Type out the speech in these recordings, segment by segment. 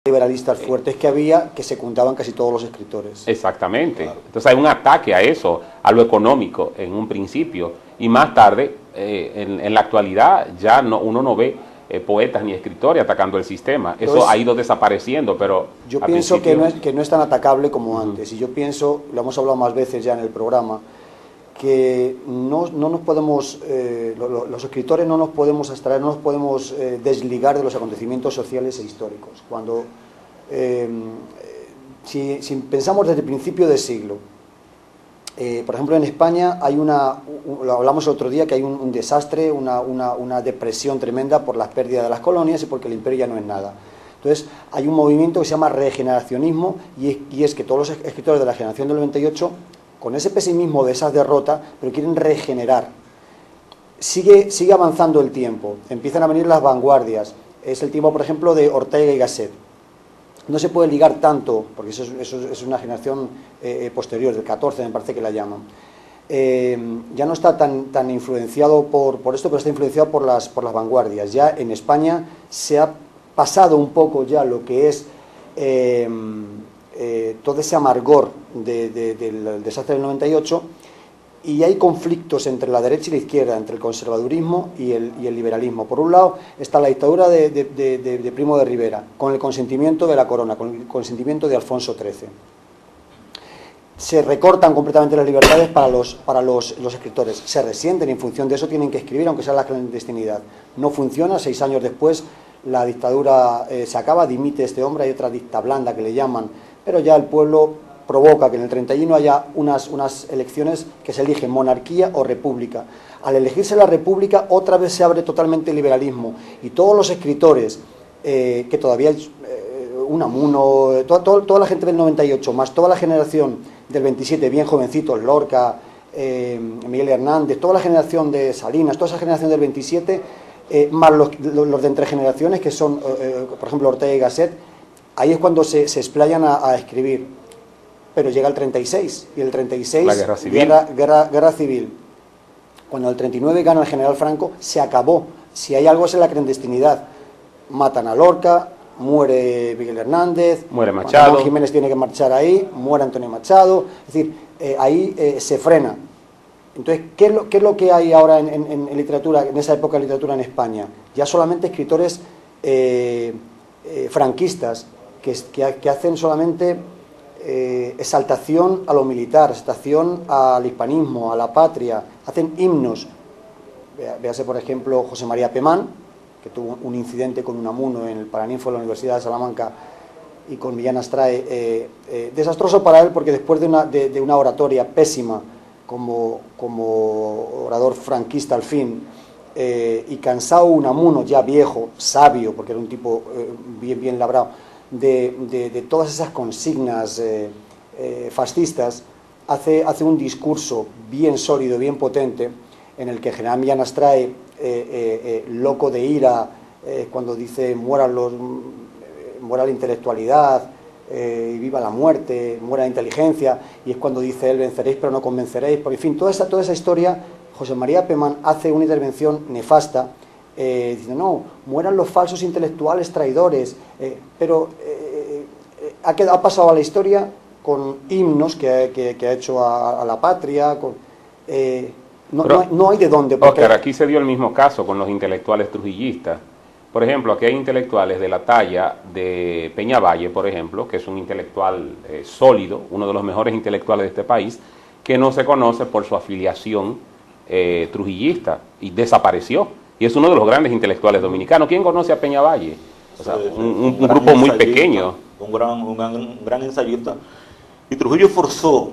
liberalistas fuertes que había, que secundaban casi todos los escritores. Exactamente. Claro. Entonces hay un ataque a eso, a lo económico en un principio, y más tarde, en la actualidad, ya uno no ve poetas ni escritores atacando el sistema. Eso Entonces, ha ido desapareciendo, pero... Yo pienso que no es tan atacable como antes, y yo pienso, lo hemos hablado más veces ya en el programa, que no nos podemos, los escritores no nos podemos abstraer, no nos podemos desligar de los acontecimientos sociales e históricos. Cuando, si pensamos desde el principio del siglo, por ejemplo en España hay lo hablamos el otro día, que hay un desastre, una depresión tremenda por las pérdidas de las colonias y porque el imperio ya no es nada. Entonces hay un movimiento que se llama regeneracionismo, y es que todos los escritores de la generación del 98, con ese pesimismo de esas derrotas, pero quieren regenerar. Sigue avanzando el tiempo, empiezan a venir las vanguardias. Es el tiempo, por ejemplo, de Ortega y Gasset. No se puede ligar tanto, porque eso es una generación posterior, del 14 me parece que la llaman. Ya no está tan influenciado por esto, pero está influenciado por las vanguardias. Ya en España se ha pasado un poco ya lo que es... todo ese amargor del desastre del 98, y hay conflictos entre la derecha y la izquierda, entre el conservadurismo y el liberalismo. Por un lado está la dictadura de Primo de Rivera, con el consentimiento de la corona, con el consentimiento de Alfonso XIII. Se recortan completamente las libertades para los escritores, se resienten, y en función de eso tienen que escribir, aunque sea la clandestinidad. No funciona, 6 años después la dictadura se acaba, dimite este hombre, hay otra dicta blanda que le llaman, pero ya el pueblo provoca que en el 31 haya unas elecciones que se eligen monarquía o república. Al elegirse la república, otra vez se abre totalmente el liberalismo, y todos los escritores, que todavía hay Unamuno, toda la gente del 98, más toda la generación del 27, bien jovencitos, Lorca, Miguel Hernández, toda la generación de Salinas, toda esa generación del 27, más los de entre generaciones, que son, por ejemplo, Ortega y Gasset, ahí es cuando se explayan a escribir. Pero llega el 36, y el 36, la guerra civil. Guerra civil. Cuando el 39 gana el general Franco, se acabó. Si hay algo es en la clandestinidad. Matan a Lorca, muere Miguel Hernández, muere Machado. Juan Jiménez tiene que marchar ahí, muere Antonio Machado. Es decir, ahí se frena. Entonces, ¿qué es lo que hay ahora en literatura, en esa época de literatura en España? Ya solamente escritores franquistas que hacen solamente exaltación a lo militar, exaltación al hispanismo, a la patria, hacen himnos. Véase, por ejemplo, José María Pemán, que tuvo un incidente con Unamuno en el Paraninfo de la Universidad de Salamanca y con Millán Astray, desastroso para él, porque después de una oratoria pésima como orador franquista al fin, y cansado Unamuno, ya viejo, sabio, porque era un tipo bien labrado, de todas esas consignas fascistas, hace un discurso bien sólido, bien potente, en el que el general Millán Astray, loco de ira, cuando dice muera la intelectualidad, y viva la muerte, muera la inteligencia, y es cuando dice él, venceréis pero no convenceréis, porque en fin, toda esa historia, José María Pemán hace una intervención nefasta, diciendo, no, mueran los falsos intelectuales traidores, pero ha pasado a la historia con himnos que ha hecho a la patria, no hay de dónde. Porque Oscar, aquí se dio el mismo caso con los intelectuales trujillistas. Por ejemplo, aquí hay intelectuales de la talla de Peñavalle, por ejemplo, que es un intelectual sólido, uno de los mejores intelectuales de este país, que no se conoce por su afiliación trujillista, y desapareció. Y es uno de los grandes intelectuales dominicanos. ¿Quién conoce a Peñavalle? O sea, un grupo muy pequeño. Un gran ensayista. Y Trujillo forzó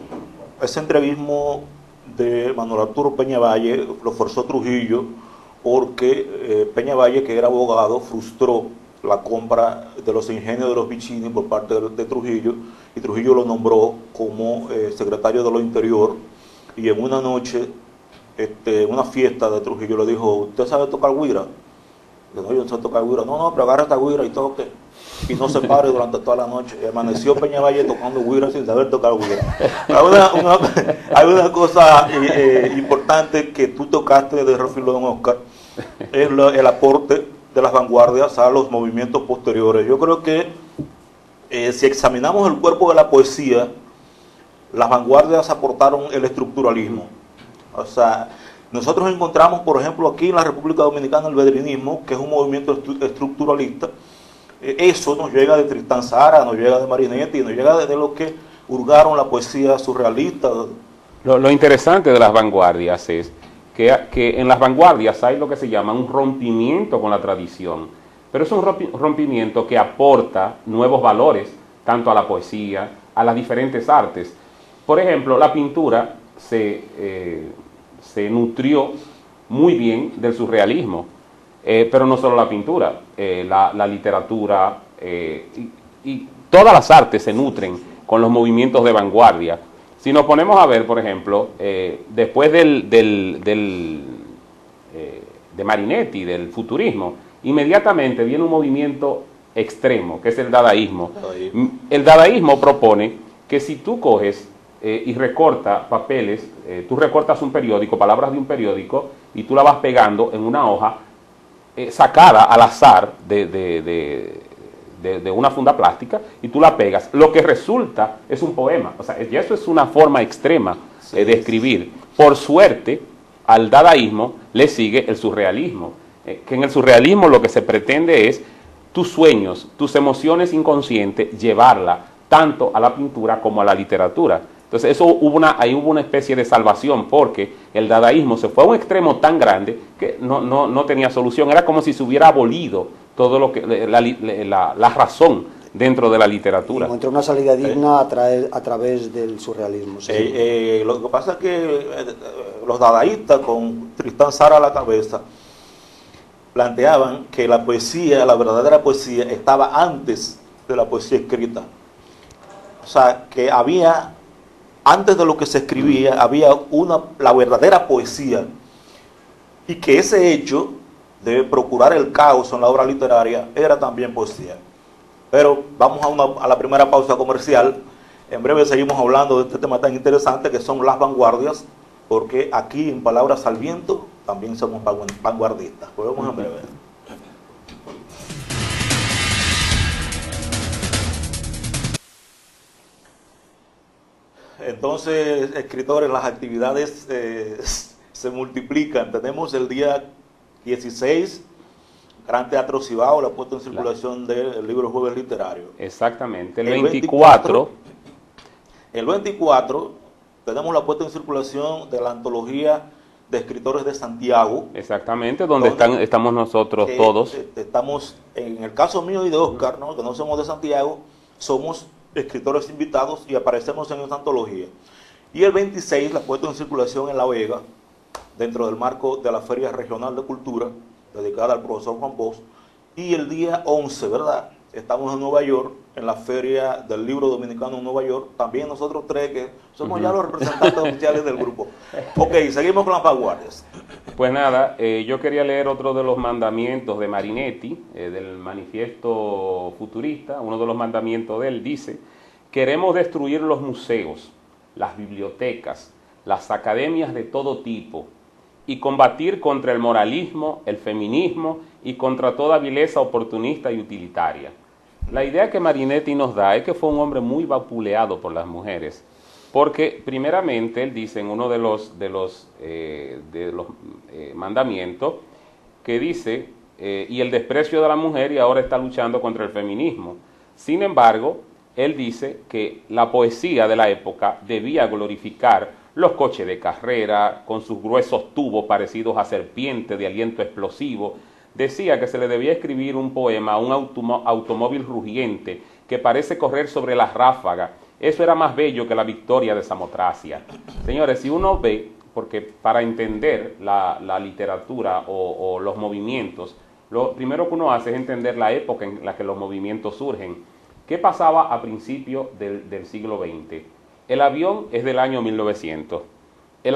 ese entrevismo de Manuel Arturo Peñavalle, lo forzó Trujillo, porque Peñavalle, que era abogado, frustró la compra de los ingenios de los Vicini por parte de Trujillo, y Trujillo lo nombró como secretario de lo Interior, y en una noche, una fiesta de Trujillo, le dijo, ¿usted sabe tocar güira? Le dijo, yo no sé tocar güira. No, pero agarra esta güira y toque, y no se pare durante toda la noche. Y amaneció Peñavalle tocando güira sin saber tocar güira. Hay una cosa importante que tú tocaste de refilón, Oscar, es el aporte de las vanguardias a los movimientos posteriores. Yo creo que si examinamos el cuerpo de la poesía, las vanguardias aportaron el estructuralismo. O sea, nosotros encontramos, por ejemplo, aquí en la República Dominicana el vedrinismo, que es un movimiento estructuralista. Eso nos llega de Tristán Tzara, nos llega de Marinetti, nos llega de lo que hurgaron la poesía surrealista. Lo interesante de las vanguardias es que en las vanguardias hay lo que se llama un rompimiento con la tradición, pero es un rompimiento que aporta nuevos valores, tanto a la poesía, a las diferentes artes. Por ejemplo, la pintura se nutrió muy bien del surrealismo, pero no solo la pintura, la literatura y todas las artes se nutren con los movimientos de vanguardia. Si nos ponemos a ver, por ejemplo, después de Marinetti, del futurismo, inmediatamente viene un movimiento extremo, que es el dadaísmo. El dadaísmo propone que si tú coges y recortas papeles, tú recortas un periódico, palabras de un periódico, y tú la vas pegando en una hoja sacada al azar de una funda plástica, y tú la pegas, lo que resulta es un poema. O sea, ya eso es una forma extrema de escribir. Por suerte, al dadaísmo le sigue el surrealismo, que en el surrealismo lo que se pretende es tus sueños, tus emociones inconscientes, llevarla tanto a la pintura como a la literatura. Entonces ahí hubo una especie de salvación, porque el dadaísmo se fue a un extremo tan grande que no tenía solución. Era como si se hubiera abolido todo lo que la razón dentro de la literatura. Encontró una salida digna a través del surrealismo. Sí. Lo que pasa es que los dadaístas, con Tristán Tzara a la cabeza, planteaban que la poesía, la verdadera poesía, estaba antes de la poesía escrita. O sea, que había, antes de lo que se escribía, había la verdadera poesía, y que ese hecho de procurar el caos en la obra literaria era también poesía. Pero vamos a la primera pausa comercial. En breve seguimos hablando de este tema tan interesante que son las vanguardias, porque aquí en Palabras al Viento también somos vanguardistas. Volvemos en breve. Entonces, escritores, las actividades se multiplican. Tenemos el día 16, Gran Teatro Cibao, la puesta en circulación del libro Jueves Literario. Exactamente. El 24. El 24 tenemos la puesta en circulación de la antología de escritores de Santiago. Exactamente, donde estamos nosotros todos. Estamos, en el caso mío y de Oscar, ¿no?, que no somos de Santiago, somos escritores invitados y aparecemos en esta antología. Y el 26, la puesta en circulación en La Vega, dentro del marco de la Feria Regional de Cultura, dedicada al profesor Juan Bosch. Y el día 11, ¿verdad?, estamos en Nueva York, en la Feria del Libro Dominicano en Nueva York. También nosotros tres, que somos ya los representantes oficiales del grupo. Ok, seguimos con las vanguardias. Pues nada, yo quería leer otro de los mandamientos de Marinetti, del manifiesto futurista. Uno de los mandamientos de él dice: queremos destruir los museos, las bibliotecas, las academias de todo tipo, y combatir contra el moralismo, el feminismo y contra toda vileza oportunista y utilitaria. La idea que Marinetti nos da es que fue un hombre muy vapuleado por las mujeres, porque primeramente él dice en uno de los mandamientos que dice, y el desprecio de la mujer, y ahora está luchando contra el feminismo. Sin embargo, él dice que la poesía de la época debía glorificar los coches de carrera con sus gruesos tubos parecidos a serpientes de aliento explosivo. Decía que se le debía escribir un poema a un automóvil rugiente que parece correr sobre las ráfagas. Eso era más bello que la victoria de Samotracia. Señores, si uno ve, porque para entender la literatura o los movimientos, lo primero que uno hace es entender la época en la que los movimientos surgen. ¿Qué pasaba a principios del siglo XX? El avión es del año 1900. El